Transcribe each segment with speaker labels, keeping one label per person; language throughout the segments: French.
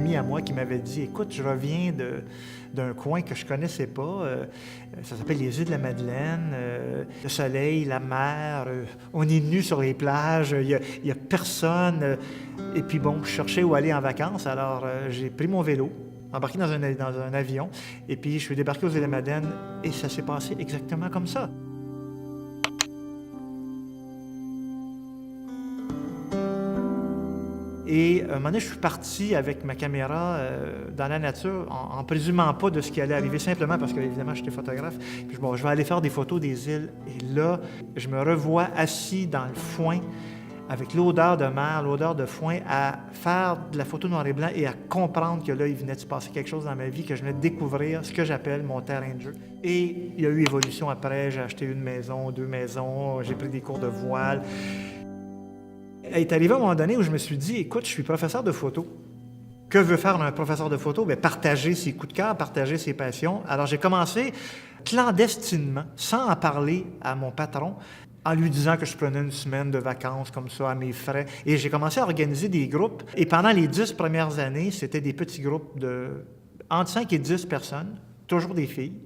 Speaker 1: ami à moi qui m'avait dit « Écoute, je reviens d'un coin que je ne connaissais pas. Ça s'appelle les îles de la Madeleine. Le soleil, la mer, on est nus sur les plages, il y a personne. Et puis bon, je cherchais où aller en vacances, alors j'ai pris mon vélo, embarqué dans un avion, et puis je suis débarqué aux îles de la Madeleine, et ça s'est passé exactement comme ça. Et un moment donné, je suis parti avec ma caméra dans la nature, en présumant pas de ce qui allait arriver, simplement parce que, évidemment, j'étais photographe. Puis, bon, je vais aller faire des photos des îles. Et là, je me revois assis dans le foin, avec l'odeur de mer, l'odeur de foin, à faire de la photo noir et blanc et à comprendre que là, il venait de se passer quelque chose dans ma vie, que je venais de découvrir ce que j'appelle mon terrain de jeu. Et il y a eu évolution après. J'ai acheté une maison, 2 maisons, j'ai pris des cours de voile. Il est arrivé à un moment donné où je me suis dit, écoute, je suis professeur de photo. Que veut faire un professeur de photo? Bien, partager ses coups de cœur, partager ses passions. Alors, j'ai commencé clandestinement, sans en parler à mon patron, en lui disant que je prenais une semaine de vacances comme ça, à mes frais. Et j'ai commencé à organiser des groupes. Et pendant les 10 premières années, c'était des petits groupes de entre 5 et 10 personnes, toujours des filles.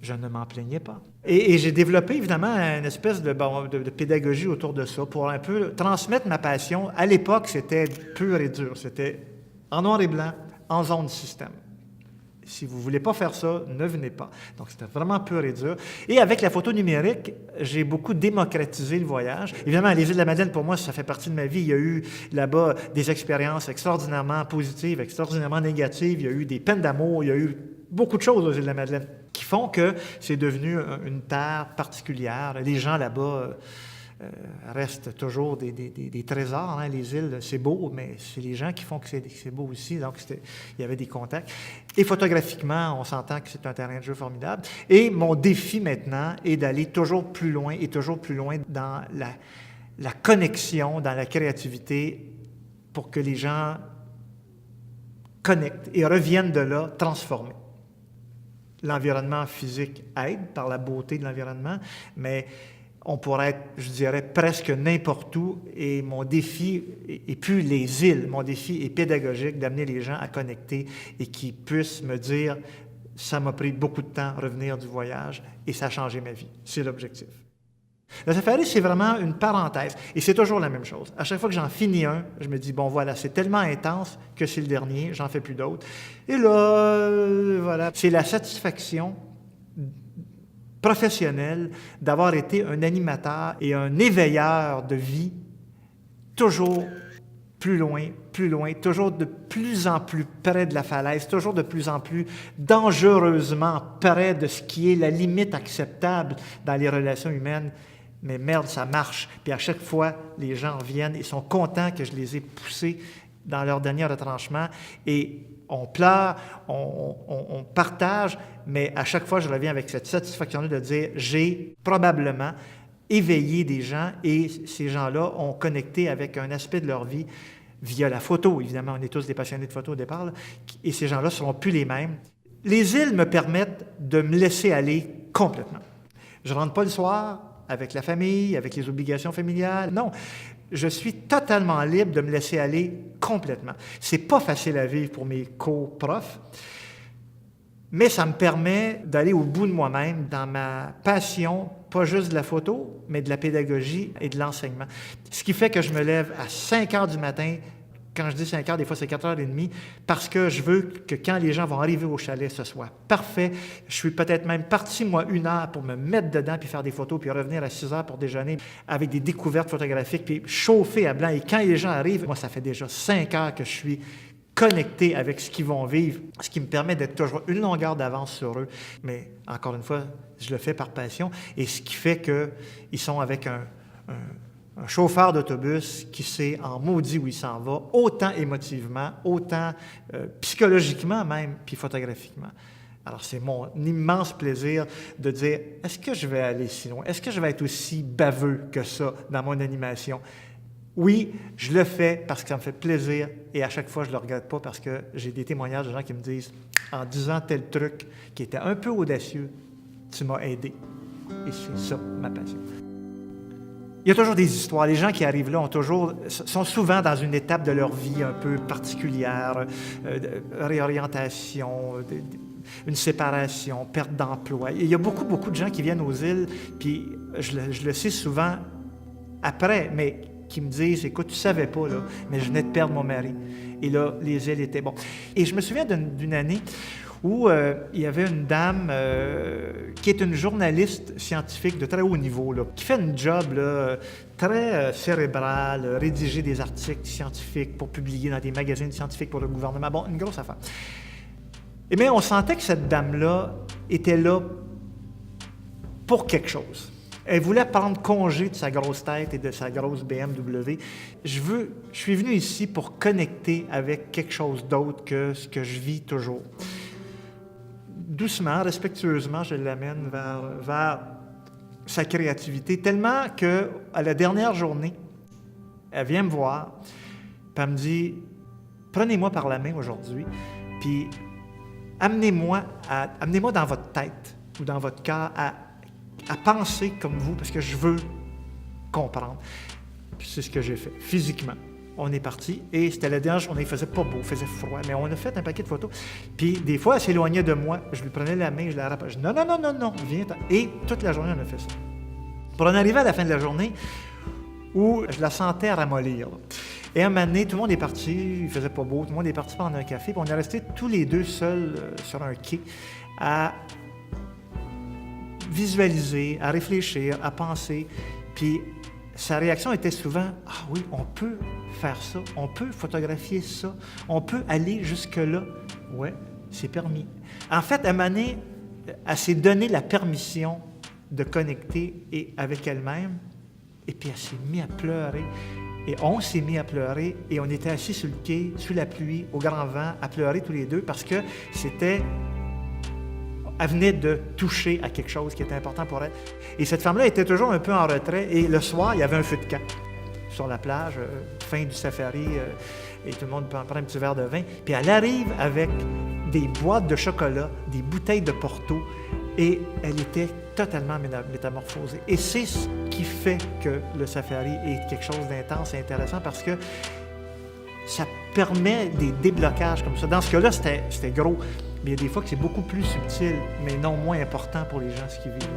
Speaker 1: Je ne m'en plaignais pas. Et j'ai développé, évidemment, une espèce de pédagogie autour de ça pour un peu transmettre ma passion. À l'époque, c'était pur et dur. C'était en noir et blanc, en zone système. Si vous ne voulez pas faire ça, ne venez pas. Donc, c'était vraiment pur et dur. Et avec la photo numérique, j'ai beaucoup démocratisé le voyage. Évidemment, les îles de la Madeleine, pour moi, ça fait partie de ma vie. Il y a eu là-bas des expériences extraordinairement positives, extraordinairement négatives. Il y a eu des peines d'amour. Il y a eu beaucoup de choses aux îles de la Madeleine qui font que c'est devenu une terre particulière. Les gens là-bas restent toujours des trésors. Hein? Les îles, c'est beau, mais c'est les gens qui font que c'est beau aussi. Donc, il y avait des contacts. Et photographiquement, on s'entend que c'est un terrain de jeu formidable. Et mon défi maintenant est d'aller toujours plus loin et toujours plus loin dans la connexion, dans la créativité, pour que les gens connectent et reviennent de là transformés. L'environnement physique aide par la beauté de l'environnement, mais on pourrait être, je dirais, presque n'importe où. Et mon défi n'est plus les îles. Mon défi est pédagogique, d'amener les gens à connecter et qu'ils puissent me dire « ça m'a pris beaucoup de temps revenir du voyage et ça a changé ma vie ». C'est l'objectif. Le safari, c'est vraiment une parenthèse. Et c'est toujours la même chose. À chaque fois que j'en finis un, je me dis, bon, voilà, c'est tellement intense que c'est le dernier, j'en fais plus d'autres. Et là, voilà, c'est la satisfaction professionnelle d'avoir été un animateur et un éveilleur de vie, toujours plus loin, toujours de plus en plus près de la falaise, toujours de plus en plus dangereusement près de ce qui est la limite acceptable dans les relations humaines. Mais merde, ça marche. Puis à chaque fois, les gens viennent et sont contents que je les ai poussés dans leur dernier retranchement. Et on pleure, on partage, mais à chaque fois, je reviens avec cette satisfaction-là de dire, j'ai probablement éveillé des gens et ces gens-là ont connecté avec un aspect de leur vie via la photo. Évidemment, on est tous des passionnés de photo au départ, là, et ces gens-là ne seront plus les mêmes. Les îles me permettent de me laisser aller complètement. Je ne rentre pas le soir avec la famille, avec les obligations familiales. Non, je suis totalement libre de me laisser aller complètement. C'est pas facile à vivre pour mes co-profs, mais ça me permet d'aller au bout de moi-même dans ma passion, pas juste de la photo, mais de la pédagogie et de l'enseignement. Ce qui fait que je me lève à 5 heures du matin. Quand je dis 5 heures, des fois c'est 4h30, parce que je veux que quand les gens vont arriver au chalet, ce soit parfait. Je suis peut-être même parti, moi, 1 heure pour me mettre dedans, puis faire des photos, puis revenir à 6 heures pour déjeuner avec des découvertes photographiques, puis chauffer à blanc. Et quand les gens arrivent, moi, ça fait déjà 5 heures que je suis connecté avec ce qu'ils vont vivre, ce qui me permet d'être toujours une longueur d'avance sur eux. Mais encore une fois, je le fais par passion, et ce qui fait qu'ils sont avec un chauffeur d'autobus qui sait en maudit où il s'en va, autant émotivement, autant psychologiquement même, puis photographiquement. Alors, c'est mon immense plaisir de dire, est-ce que je vais aller si loin? Est-ce que je vais être aussi baveux que ça dans mon animation? Oui, je le fais parce que ça me fait plaisir et à chaque fois, je ne le regrette pas parce que j'ai des témoignages de gens qui me disent, en disant tel truc qui était un peu audacieux, tu m'as aidé. Et c'est ça, ma passion. Il y a toujours des histoires. Les gens qui arrivent là sont souvent dans une étape de leur vie un peu particulière, réorientation, une séparation, perte d'emploi. Il y a beaucoup, beaucoup de gens qui viennent aux îles, puis je le sais souvent après, mais qui me disent, écoute, tu savais pas, là, mais je venais de perdre mon mari. Et là, les îles étaient bons. Et je me souviens d'une année où il y avait une dame qui est une journaliste scientifique de très haut niveau, là, qui fait un job là, très cérébral, rédiger des articles scientifiques pour publier dans des magazines scientifiques pour le gouvernement. Bon, une grosse affaire. Et bien, on sentait que cette dame-là était là pour quelque chose. Elle voulait prendre congé de sa grosse tête et de sa grosse BMW. Je suis venu ici pour connecter avec quelque chose d'autre que ce que je vis toujours. Doucement, respectueusement, je l'amène vers sa créativité, tellement qu'à la dernière journée, elle vient me voir, puis elle me dit « Prenez-moi par la main aujourd'hui, puis amenez-moi dans votre tête ou dans votre cœur à penser comme vous, parce que je veux comprendre. » Puis c'est ce que j'ai fait, physiquement. On est parti, et c'était la dernière journée, il faisait pas beau, il faisait froid, mais on a fait un paquet de photos. Puis des fois, elle s'éloignait de moi, je lui prenais la main, je la rappelais. Je dis « Non, viens. » Et toute la journée, on a fait ça. Pour en arriver à la fin de la journée, où je la sentais ramollir. Et à un moment donné, tout le monde est parti, il faisait pas beau, tout le monde est parti prendre un café, puis on est restés tous les deux seuls sur un quai à visualiser, à réfléchir, à penser. Puis sa réaction était souvent « Ah oui, on peut faire ça, on peut photographier ça, on peut aller jusque-là. » Ouais, c'est permis. En fait, à un moment donné, elle s'est donné la permission de connecter avec elle-même, et puis elle s'est mise à pleurer. Et on s'est mis à pleurer, et on était assis sur le quai, sous la pluie, au grand vent, à pleurer tous les deux, parce que elle venait de toucher à quelque chose qui était important pour elle. Et cette femme-là était toujours un peu en retrait, et le soir, il y avait un feu de camp sur la plage, fin du safari, et tout le monde prend un petit verre de vin. Puis elle arrive avec des boîtes de chocolat, des bouteilles de Porto, et elle était totalement métamorphosée. Et c'est ce qui fait que le safari est quelque chose d'intense et intéressant, parce que ça permet des déblocages comme ça. Dans ce cas-là, c'était gros, mais il y a des fois que c'est beaucoup plus subtil, mais non moins important pour les gens ce qu'ils vivent.